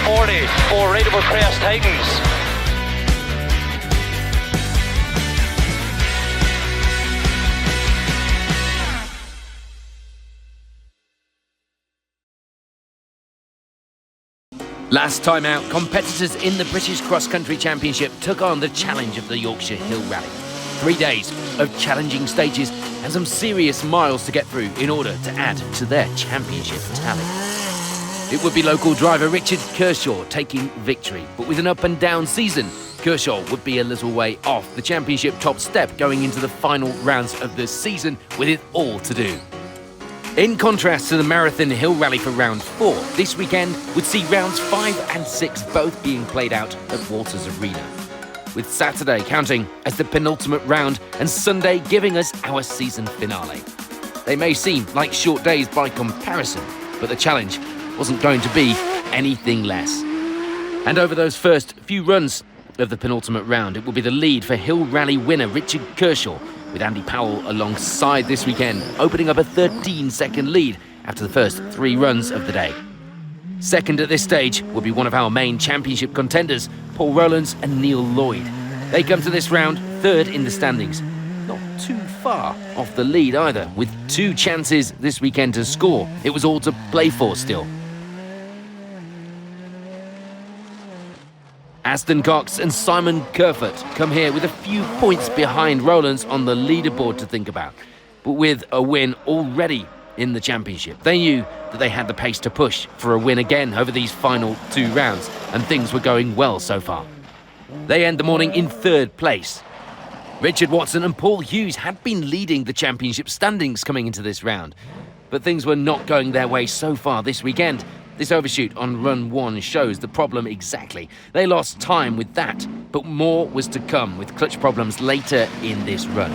40 for Raidable Crest Titans. Last time out, competitors in the British Cross Country Championship took on the challenge of the Yorkshire Hill Rally. 3 days of challenging stages and some serious miles to get through in order to add to their championship tally. It would be local driver Richard Kershaw taking victory, but with an up and down season, Kershaw would be a little way off the championship top step going into the final rounds of the season with it all to do. In contrast to the Marathon Hill Rally for round 4, this weekend would see rounds 5 and 6 both being played out at Walters Arena, with Saturday counting as the penultimate round and Sunday giving us our season finale. They may seem like short days by comparison, but the challenge wasn't going to be anything less. And over those first few runs of the penultimate round, it will be the lead for Hill Rally winner Richard Kershaw, with Andy Powell alongside this weekend, opening up a 13-second lead after the first 3 runs of the day. Second at this stage will be one of our main championship contenders, Paul Rowlands and Neil Lloyd. They come to this round third in the standings, not too far off the lead either, with 2 chances this weekend to score. It was all to play for still. Aston Cox and Simon Kerfoot come here with a few points behind Rowlands on the leaderboard to think about. But with a win already in the championship, they knew that they had the pace to push for a win again over these final 2 rounds, and things were going well so far. They end the morning in 3rd place. Richard Watson and Paul Hughes had been leading the championship standings coming into this round, but things were not going their way so far this weekend. This overshoot on run 1 shows the problem exactly. They lost time with that, but more was to come with clutch problems later in this run.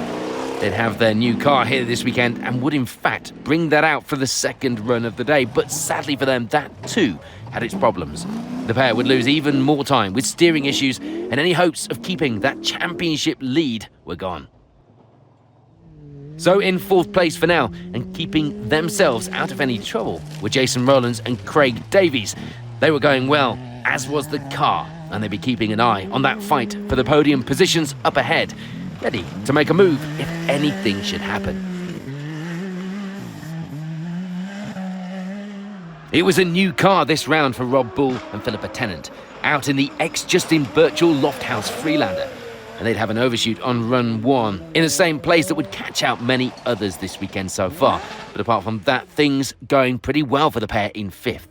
They'd have their new car here this weekend and would in fact bring that out for the second run of the day, but sadly for them, that too had its problems. The pair would lose even more time with steering issues, and any hopes of keeping that championship lead were gone. So in 4th place for now, and keeping themselves out of any trouble, were Jason Rowlands and Craig Davies. They were going well, as was the car, and they'd be keeping an eye on that fight for the podium positions up ahead, ready to make a move if anything should happen. It was a new car this round for Rob Bull and Philippa Tennant, out in the ex-Justin Birchall Lofthouse Freelander. And they'd have an overshoot on run 1 in the same place that would catch out many others this weekend so far. But apart from that, things going pretty well for the pair in 5th.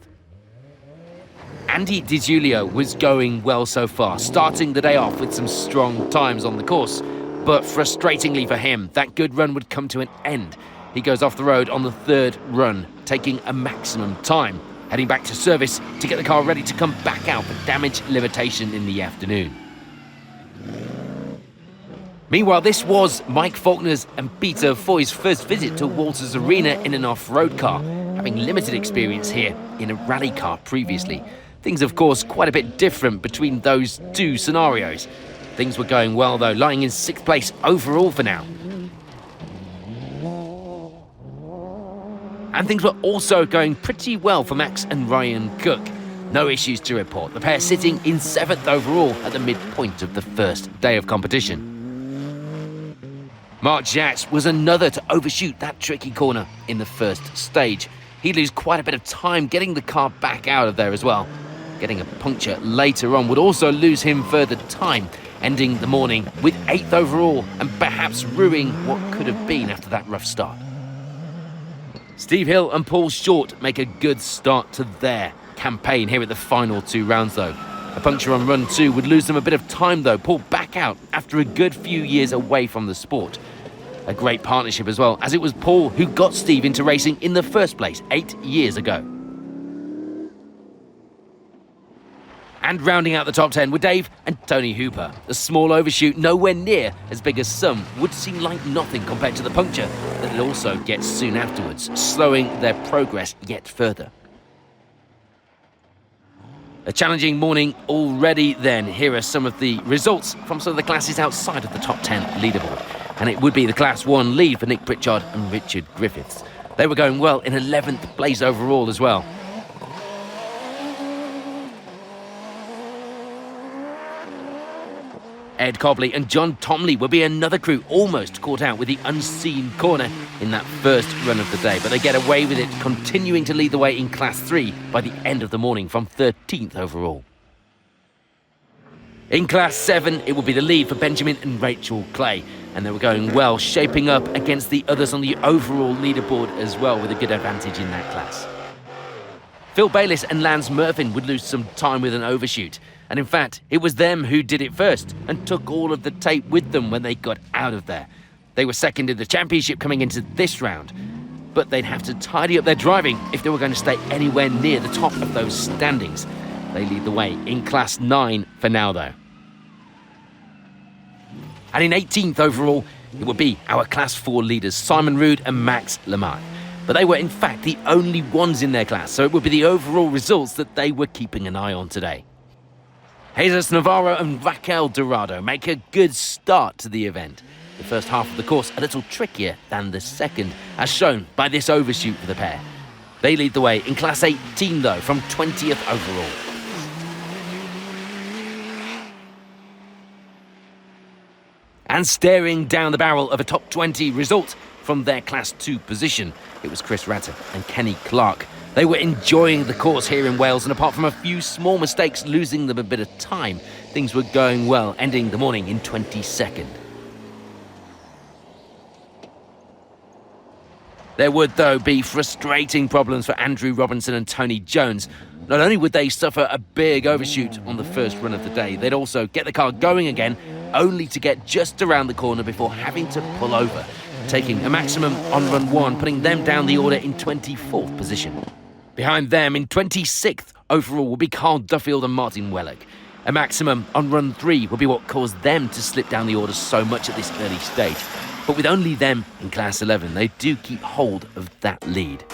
Andy Di Giulio was going well so far, starting the day off with some strong times on the course. But frustratingly for him, that good run would come to an end. He goes off the road on the 3rd run, taking a maximum time, heading back to service to get the car ready to come back out for damage limitation in the afternoon. Meanwhile, this was Mike Faulkner's and Peter Foy's first visit to Walters Arena in an off-road car, having limited experience here in a rally car previously. Things, of course, quite a bit different between those 2 scenarios. Things were going well, though, lying in 6th place overall for now. And things were also going pretty well for Max and Ryan Cook. No issues to report, the pair sitting in 7th overall at the midpoint of the first day of competition. Mark Jacks was another to overshoot that tricky corner in the first stage. He'd lose quite a bit of time getting the car back out of there as well. Getting a puncture later on would also lose him further time, ending the morning with 8th overall and perhaps ruining what could have been after that rough start. Steve Hill and Paul Short make a good start to their campaign here at the final 2 rounds though. A puncture on run 2 would lose them a bit of time though, pulled back out after a good few years away from the sport. A great partnership as well, as it was Paul who got Steve into racing in the first place 8 years ago. And rounding out the top 10 were Dave and Tony Hooper. A small overshoot nowhere near as big as some would seem like nothing compared to the puncture that it also gets soon afterwards, slowing their progress yet further. A challenging morning already then. Here are some of the results from some of the classes outside of the top 10 leaderboard. And it would be the Class 1 lead for Nick Pritchard and Richard Griffiths. They were going well in 11th place overall as well. Ed Cobley and John Tomley will be another crew almost caught out with the unseen corner in that first run of the day, but they get away with it, continuing to lead the way in Class 3 by the end of the morning from 13th overall. In Class 7, it will be the lead for Benjamin and Rachel Clay, and they were going well, shaping up against the others on the overall leaderboard as well, with a good advantage in that class. Phil Bayliss and Lance Murphin would lose some time with an overshoot, and in fact, it was them who did it first and took all of the tape with them when they got out of there. They were second in the championship coming into this round, but they'd have to tidy up their driving if they were going to stay anywhere near the top of those standings. They lead the way in Class 9 for now, though. And in 18th overall, it would be our Class 4 leaders, Simon Roode and Max Lamarck. But they were in fact the only ones in their class, so it would be the overall results that they were keeping an eye on today. Jesus Navarro and Raquel Dorado make a good start to the event. The first half of the course a little trickier than the second, as shown by this overshoot for the pair. They lead the way in Class 18 though, from 20th overall. And staring down the barrel of a top 20 result from their Class 2 position, it was Chris Ratter and Kenny Clark. They were enjoying the course here in Wales, and apart from a few small mistakes losing them a bit of time, things were going well, ending the morning in 22nd. There would, though, be frustrating problems for Andrew Robinson and Tony Jones. Not only would they suffer a big overshoot on the first run of the day, they'd also get the car going again, only to get just around the corner before having to pull over, taking a maximum on run 1, putting them down the order in 24th position. Behind them in 26th overall will be Carl Duffield and Martin Wellock. A maximum on run 3 will be what caused them to slip down the order so much at this early stage. But with only them in Class 11, they do keep hold of that lead.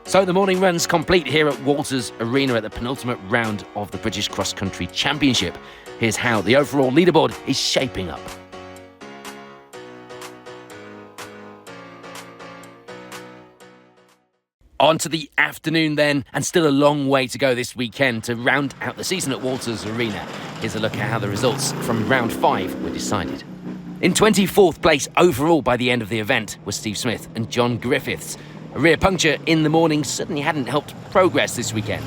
So the morning run's complete here at Walters Arena at the penultimate round of the British Cross Country Championship. Here's how the overall leaderboard is shaping up. On to the afternoon then, and still a long way to go this weekend to round out the season at Walters Arena. Here's a look at how the results from round 5 were decided. In 24th place overall by the end of the event was Steve Smith and John Griffiths. A rear puncture in the morning certainly hadn't helped progress this weekend.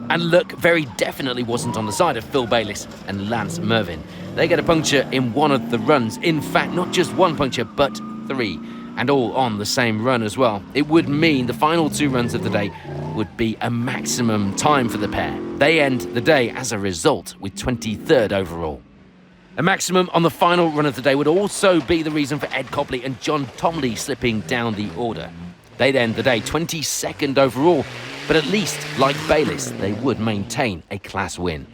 And luck very definitely wasn't on the side of Phil Bayliss and Lance Mervyn. They get a puncture in one of the runs. In fact, not just one puncture, but 3. And all on the same run as well. It would mean the final 2 runs of the day would be a maximum time for the pair. They end the day, as a result, with 23rd overall. A maximum on the final run of the day would also be the reason for Ed Cobley and John Tomley slipping down the order. They'd end the day 22nd overall, but at least, like Bayliss, they would maintain a class win.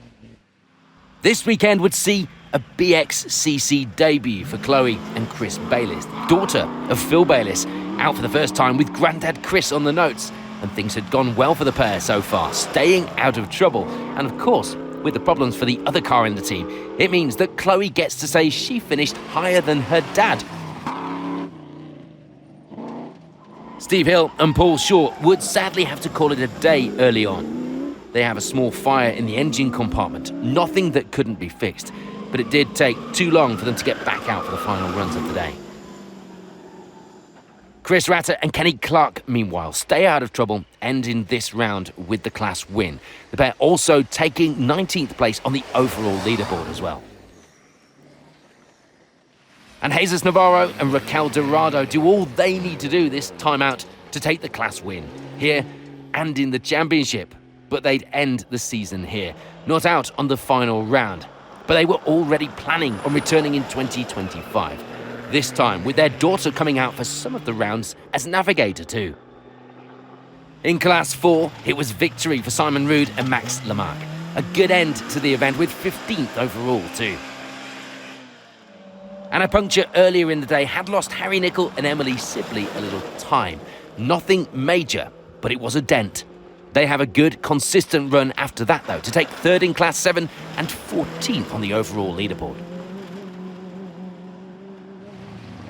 This weekend would see a BXCC debut for Chloe and Chris Bayliss, daughter of Phil Bayliss, out for the first time with Grandad Chris on the notes. And things had gone well for the pair so far, staying out of trouble. And of course, with the problems for the other car in the team, it means that Chloe gets to say she finished higher than her dad. Steve Hill and Paul Shaw would sadly have to call it a day early on. They have a small fire in the engine compartment, nothing that couldn't be fixed, but it did take too long for them to get back out for the final runs of the day. Chris Ratter and Kenny Clark, meanwhile, stay out of trouble, ending this round with the class win. The pair also taking 19th place on the overall leaderboard as well. And Jesus Navarro and Raquel Dorado do all they need to do this time out to take the class win, here and in the championship. But they'd end the season here, not out on the final round. But they were already planning on returning in 2025. This time with their daughter coming out for some of the rounds as navigator too. In Class 4, it was victory for Simon Roode and Max Lamarck. A good end to the event with 15th overall too. And a puncture earlier in the day had lost Harry Nicol and Emily Sibley a little time. Nothing major, but it was a dent. They have a good, consistent run after that though, to take 3rd in Class 7 and 14th on the overall leaderboard.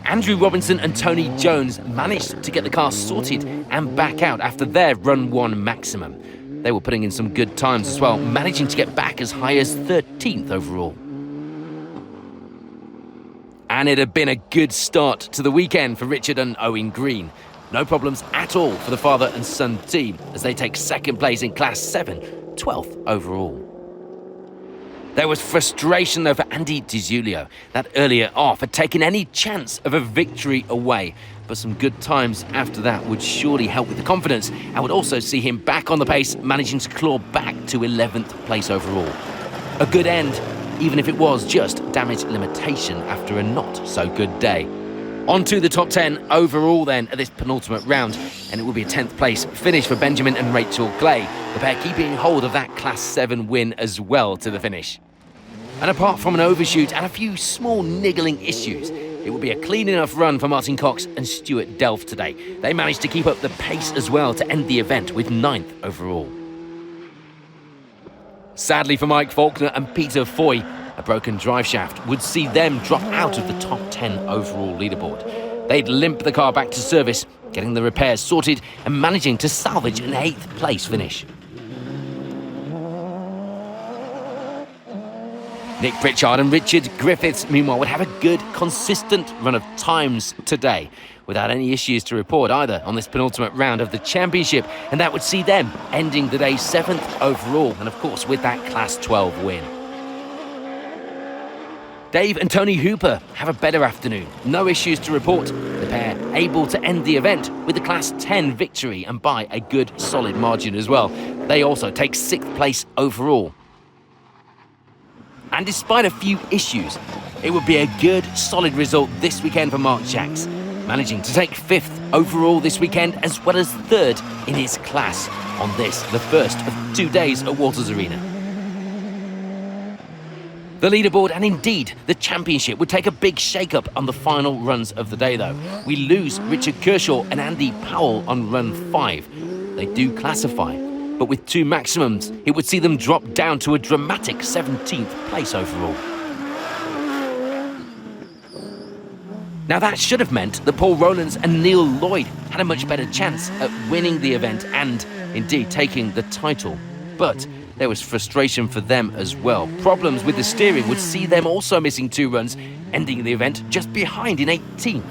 Andrew Robinson and Tony Jones managed to get the car sorted and back out after their run 1 maximum. They were putting in some good times as well, managing to get back as high as 13th overall. And it had been a good start to the weekend for Richard and Owen Green. No problems at all for the father and son team as they take second place in Class 7, 12th overall. There was frustration though for Andy Di Giulio. That earlier off had taken any chance of a victory away, but some good times after that would surely help with the confidence and would also see him back on the pace, managing to claw back to 11th place overall. A good end, even if it was just damage limitation after a not so good day. On to the top 10 overall then at this penultimate round, and it will be a 10th place finish for Benjamin and Rachel Clay, the pair keeping hold of that Class 7 win as well to the finish. And apart from an overshoot and a few small niggling issues, it will be a clean enough run for Martin Cox and Stuart Delph today. They managed to keep up the pace as well to end the event with 9th overall. Sadly for Mike Faulkner and Peter Foy, a broken drive shaft would see them drop out of the top 10 overall leaderboard. They'd limp the car back to service, getting the repairs sorted and managing to salvage an 8th place finish. Nick Pritchard and Richard Griffiths, meanwhile, would have a good, consistent run of times today, without any issues to report either on this penultimate round of the championship, and that would see them ending the day 7th overall, and of course with that Class 12 win. Dave and Tony Hooper have a better afternoon. No issues to report. The pair able to end the event with a Class 10 victory and by a good, solid margin as well. They also take 6th place overall. And despite a few issues, it would be a good, solid result this weekend for Mark Jacks, managing to take 5th overall this weekend as well as 3rd in his class on this, the first of 2 days at Walters Arena. The leaderboard and indeed the championship would take a big shake-up on the final runs of the day though. We lose Richard Kershaw and Andy Powell on run 5. They do classify, but with 2 maximums, it would see them drop down to a dramatic 17th place overall. Now that should have meant that Paul Rowlands and Neil Lloyd had a much better chance at winning the event and indeed taking the title. But there was frustration for them as well. Problems with the steering would see them also missing 2 runs, ending the event just behind in 18th.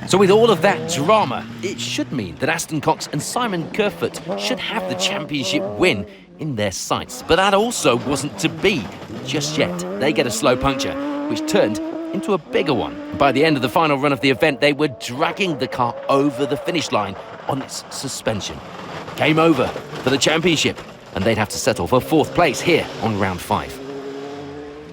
So with all of that drama, it should mean that Aston Cox and Simon Kerfoot should have the championship win in their sights. But that also wasn't to be just yet. They get a slow puncture, which turned into a bigger one. By the end of the final run of the event, they were dragging the car over the finish line on its suspension. Game over for the championship, and they'd have to settle for 4th place here on round 5.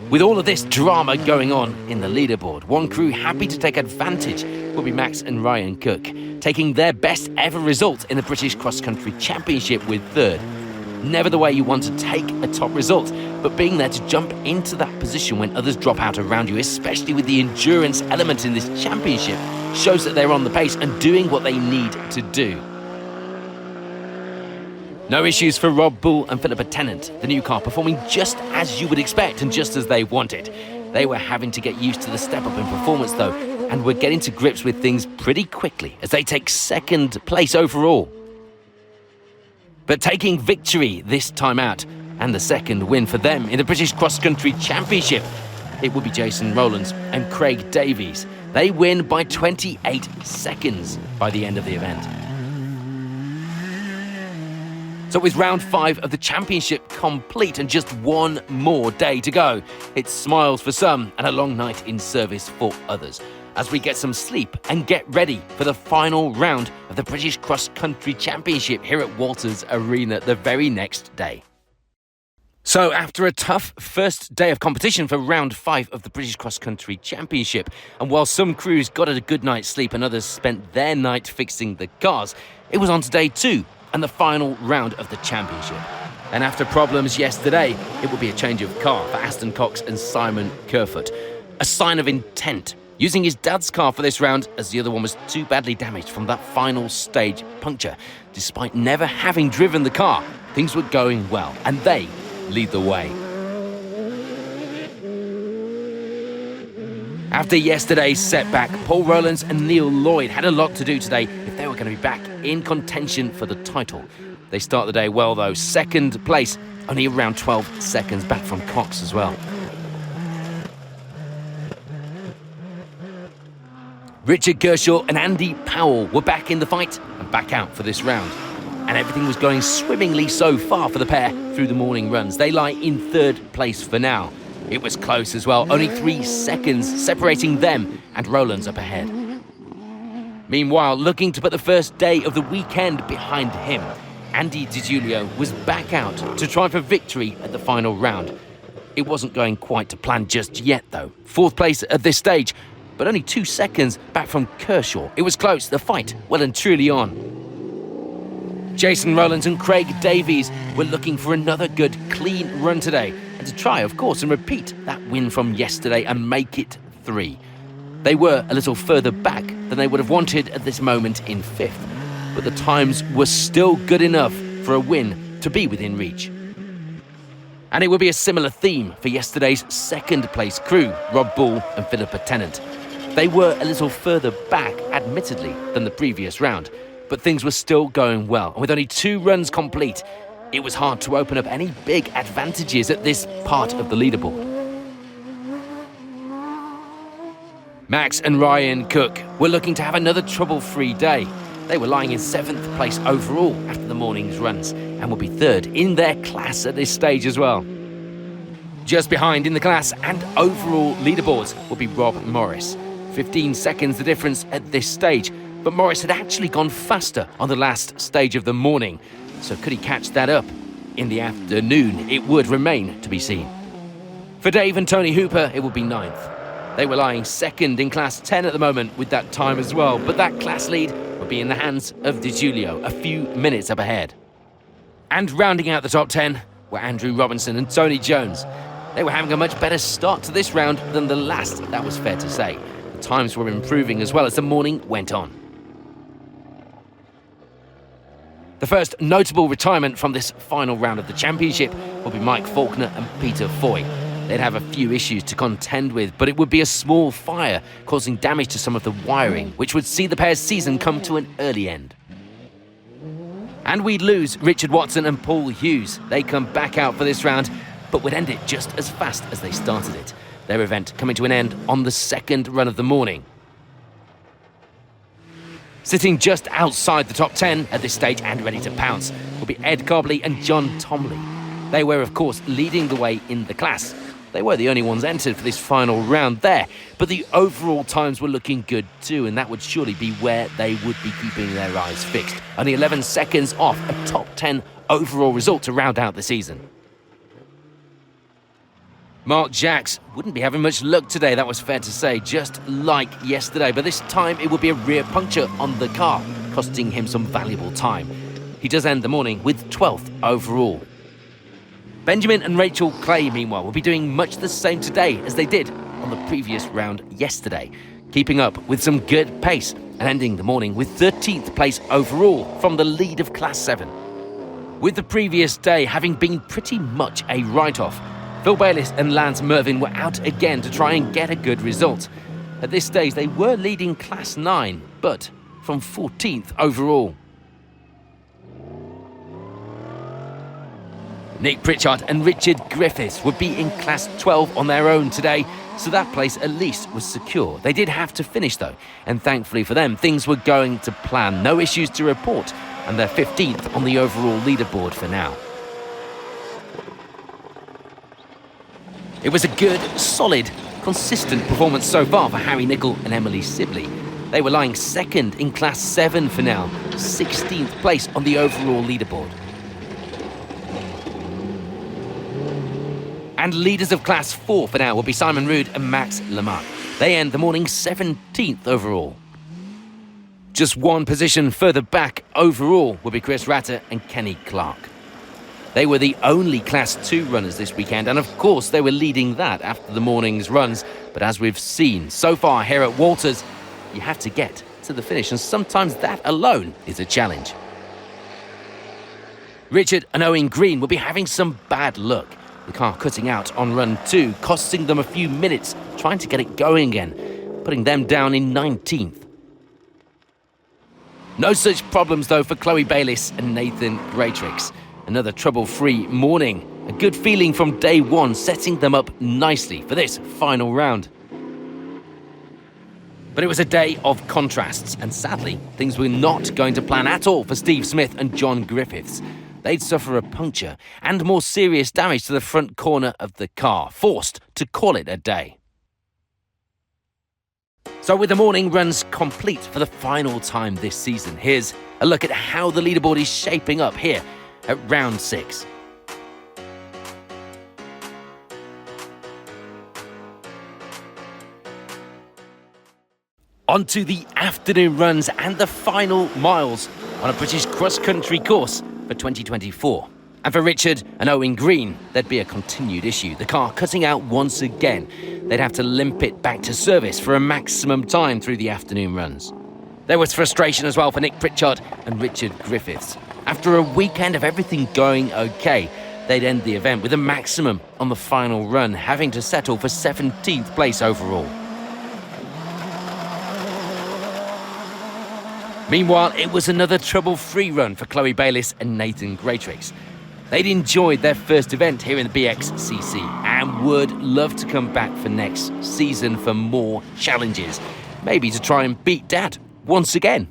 With all of this drama going on in the leaderboard, one crew happy to take advantage will be Max and Ryan Cook, taking their best ever result in the British Cross Country Championship with 3rd. Never the way you want to take a top result, but being there to jump into that position when others drop out around you, especially with the endurance element in this championship, shows that they're on the pace and doing what they need to do. No issues for Rob Bull and Philippa Tennant, the new car performing just as you would expect and just as they wanted. They were having to get used to the step up in performance though, and were getting to grips with things pretty quickly as they take 2nd place overall. But taking victory this time out, and the 2nd win for them in the British Cross Country Championship, it will be Jason Rowlands and Craig Davies. They win by 28 seconds by the end of the event. So with round 5 of the championship complete and just one more day to go, it's smiles for some and a long night in service for others, as we get some sleep and get ready for the final round of the British Cross Country Championship here at Walters Arena the very next day. So after a tough first day of competition for round 5 of the British Cross Country Championship, and while some crews got a good night's sleep and others spent their night fixing the cars, it was on to day 2 and the final round of the championship. And after problems yesterday, it will be a change of car for Aston Cox and Simon Kerfoot. A sign of intent, using his dad's car for this round as the other one was too badly damaged from that final stage puncture. Despite never having driven the car, things were going well, and they lead the way. After yesterday's setback, Paul Rowlands and Neil Lloyd had a lot to do today if they were going to be back in contention for the title. They start the day well though, second place, only around 12 seconds back from Cox as well. Richard Kershaw and Andy Powell were back in the fight and back out for this round. And everything was going swimmingly so far for the pair through the morning runs. They lie in third place for now. It was close as well, only 3 seconds separating them and Rowlands up ahead. Meanwhile, looking to put the first day of the weekend behind him, Andy Di Giulio was back out to try for victory at the final round. It wasn't going quite to plan just yet though. Fourth place at this stage, but only 2 seconds back from Kershaw. It was close, the fight well and truly on. Jason Rowlands and Craig Davies were looking for another good, clean run today, and to try, of course, and repeat that win from yesterday and make it 3. They were a little further back than they would have wanted at this moment in 5th, but the times were still good enough for a win to be within reach. And it would be a similar theme for yesterday's second place crew, Rob Bull and Philippa Tennant. They were a little further back, admittedly, than the previous round, but things were still going well. And with only 2 runs complete, it was hard to open up any big advantages at this part of the leaderboard. Max and Ryan Cook were looking to have another trouble-free day. They were lying in 7th place overall after the morning's runs and will be 3rd in their class at this stage as well. Just behind in the class and overall leaderboards will be Rob Morris. 15 seconds the difference at this stage, but Morris had actually gone faster on the last stage of the morning. So could he catch that up in the afternoon? It would remain to be seen. For Dave and Tony Hooper, it would be 9th. They were lying 2nd in Class 10 at the moment with that time as well, but that class lead would be in the hands of Di Giulio, a few minutes up ahead. And rounding out the top 10 were Andrew Robinson and Tony Jones. They were having a much better start to this round than the last, that was fair to say. The times were improving as well as the morning went on. The first notable retirement from this final round of the championship will be Mike Faulkner and Peter Foy. They'd have a few issues to contend with, but it would be a small fire causing damage to some of the wiring, which would see the pair's season come to an early end. And we'd lose Richard Watson and Paul Hughes. They come back out for this round, but would end it just as fast as they started it. Their event coming to an end on the 2nd run of the morning. Sitting just outside the top 10 at this stage and ready to pounce will be Ed Carbley and John Tomley. They were, of course, leading the way in the class. They were the only ones entered for this final round there, but the overall times were looking good too, and that would surely be where they would be keeping their eyes fixed. Only 11 seconds off a top 10 overall result to round out the season. Mark Jacks wouldn't be having much luck today, that was fair to say, just like yesterday. But this time it would be a rear puncture on the car, costing him some valuable time. He does end the morning with 12th overall. Benjamin and Rachel Clay, meanwhile, will be doing much the same today as they did on the previous round yesterday, keeping up with some good pace and ending the morning with 13th place overall from the lead of Class 7. With the previous day having been pretty much a write-off, Phil Bayliss and Lance Mervyn were out again to try and get a good result. At this stage, they were leading Class 9, but from 14th overall. Nick Pritchard and Richard Griffiths would be in Class 12 on their own today, so that place at least was secure. They did have to finish though, and thankfully for them, things were going to plan. No issues to report, and they're 15th on the overall leaderboard for now. It was a good, solid, consistent performance so far for Harry Nicol and Emily Sibley. They were lying 2nd in Class 7 for now, 16th place on the overall leaderboard. And leaders of Class 4 for now will be Simon Rood and Max Lamarck. They end the morning 17th overall. Just one position further back overall will be Chris Ratter and Kenny Clark. They were the only Class 2 runners this weekend, and of course they were leading that after the morning's runs. But as we've seen so far here at Walters, you have to get to the finish, and sometimes that alone is a challenge. Richard and Owen Green will be having some bad luck. The car cutting out on run 2, costing them a few minutes trying to get it going again, putting them down in 19th. No such problems though for Chloe Bayliss and Nathan Greatrix. Another trouble-free morning. A good feeling from day one, setting them up nicely for this final round. But it was a day of contrasts, and sadly, things were not going to plan at all for Steve Smith and John Griffiths. They'd suffer a puncture and more serious damage to the front corner of the car, forced to call it a day. So with the morning runs complete for the final time this season, here's a look at how the leaderboard is shaping up here at round 6. On to the afternoon runs and the final miles on a British cross-country course for 2024. And for Richard and Owen Green, there'd be a continued issue. The car cutting out once again. They'd have to limp it back to service for a maximum time through the afternoon runs. There was frustration as well for Nick Pritchard and Richard Griffiths. After a weekend of everything going okay, they'd end the event with a maximum on the final run, having to settle for 17th place overall. Meanwhile, it was another trouble-free run for Chloe Bayliss and Nathan Greatrix. They'd enjoyed their first event here in the BXCC and would love to come back for next season for more challenges, maybe to try and beat Dad once again.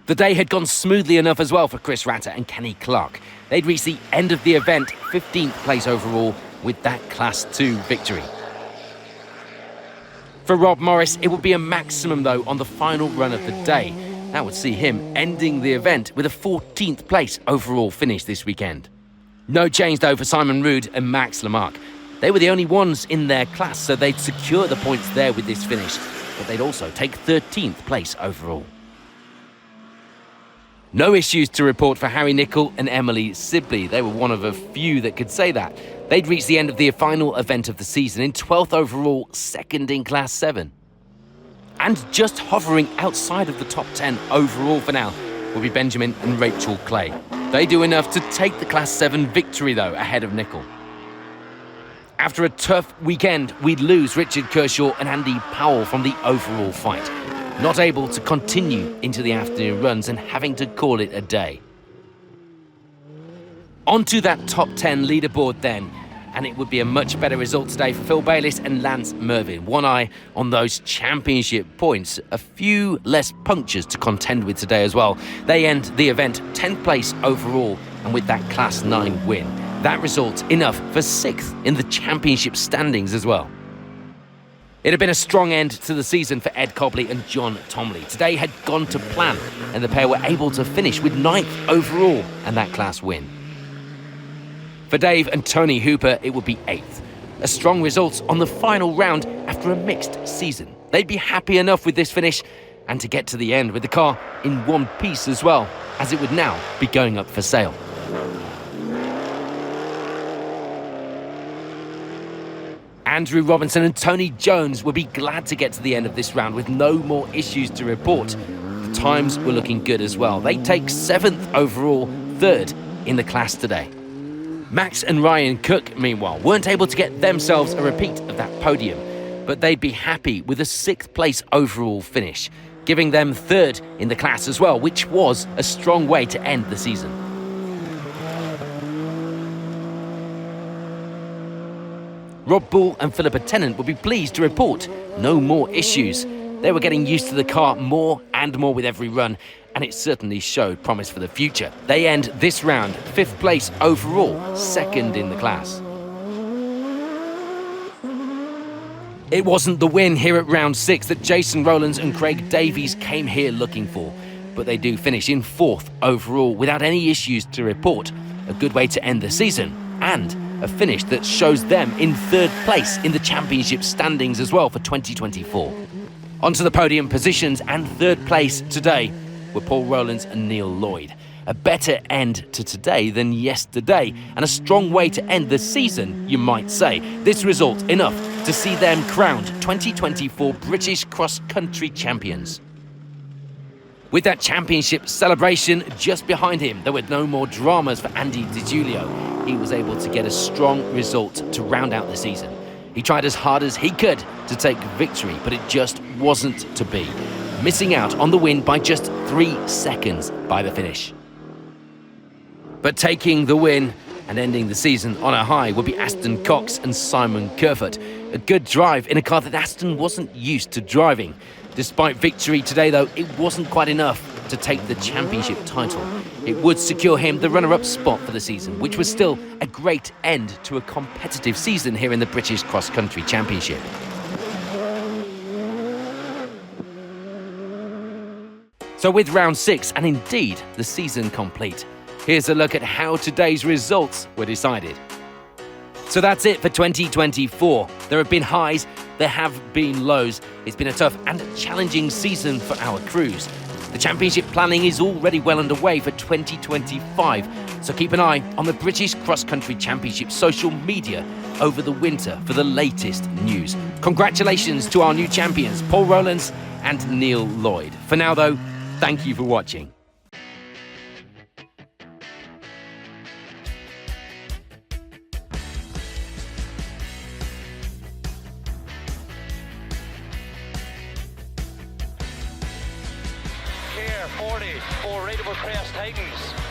The day had gone smoothly enough as well for Chris Ratter and Kenny Clark. They'd reached the end of the event, 15th place overall, with that Class 2 victory. For Rob Morris, it would be a maximum, though, on the final run of the day. That would see him ending the event with a 14th place overall finish this weekend. No change, though, for Simon Rood and Max Lamarck. They were the only ones in their class, so they'd secure the points there with this finish, but they'd also take 13th place overall. No issues to report for Harry Nicol and Emily Sibley. They were one of a few that could say that. They'd reached the end of the final event of the season in 12th overall, second in Class 7. And just hovering outside of the top 10 overall for now will be Benjamin and Rachel Clay. They do enough to take the Class 7 victory, though, ahead of Nicol. After a tough weekend, we'd lose Richard Kershaw and Andy Powell from the overall fight, not able to continue into the afternoon runs and having to call it a day. Onto that top 10 leaderboard then, and it would be a much better result today for Phil Bayliss and Lance Mervyn. One eye on those championship points, a few less punctures to contend with today as well. They end the event 10th place overall, and with that Class 9 win, that result enough for 6th in the championship standings as well. It had been a strong end to the season for Ed Cobley and John Tomley. Today had gone to plan, and the pair were able to finish with 9th overall and that class win. For Dave and Tony Hooper, it would be 8th. A strong result on the final round after a mixed season. They'd be happy enough with this finish and to get to the end with the car in one piece as well, as it would now be going up for sale. Andrew Robinson and Tony Jones would be glad to get to the end of this round with no more issues to report. The times were looking good as well. They take 7th overall, 3rd in the class today. Max and Ryan Cook, meanwhile, weren't able to get themselves a repeat of that podium, but they'd be happy with a 6th place overall finish, giving them 3rd in the class as well, which was a strong way to end the season. Rob Bull and Philippa Tennant would be pleased to report no more issues. They were getting used to the car more and more with every run, and it certainly showed promise for the future. They end this round 5th place overall, 2nd in the class. It wasn't the win here at round 6 that Jason Rowlands and Craig Davies came here looking for, but they do finish in 4th overall without any issues to report. A good way to end the season, and a finish that shows them in 3rd place in the championship standings as well for 2024. Onto the podium positions, and 3rd place today were Paul Rowlands and Neil Lloyd. A better end to today than yesterday, and a strong way to end the season, you might say. This result enough to see them crowned 2024 British Cross Country champions. With that championship celebration just behind him, there were no more dramas for Andy Di Giulio. He was able to get a strong result to round out the season. He tried as hard as he could to take victory, but it just wasn't to be, missing out on the win by just 3 seconds by the finish. But taking the win and ending the season on a high would be Aston Cox and Simon Kerfoot. A good drive in a car that Aston wasn't used to driving. Despite victory today, though, it wasn't quite enough to take the championship title. It would secure him the runner-up spot for the season, which was still a great end to a competitive season here in the British Cross Country Championship. So with round 6, and indeed the season complete, here's a look at how today's results were decided. So that's it for 2024. There have been highs, there have been lows. It's been a tough and challenging season for our crews. The championship planning is already well underway for 2025, so keep an eye on the British Cross Country Championship social media over the winter for the latest news. Congratulations to our new champions, Paul Rowlands and Neil Lloyd. For now though, thank you for watching. Care 40 for Rateable Crest Titans.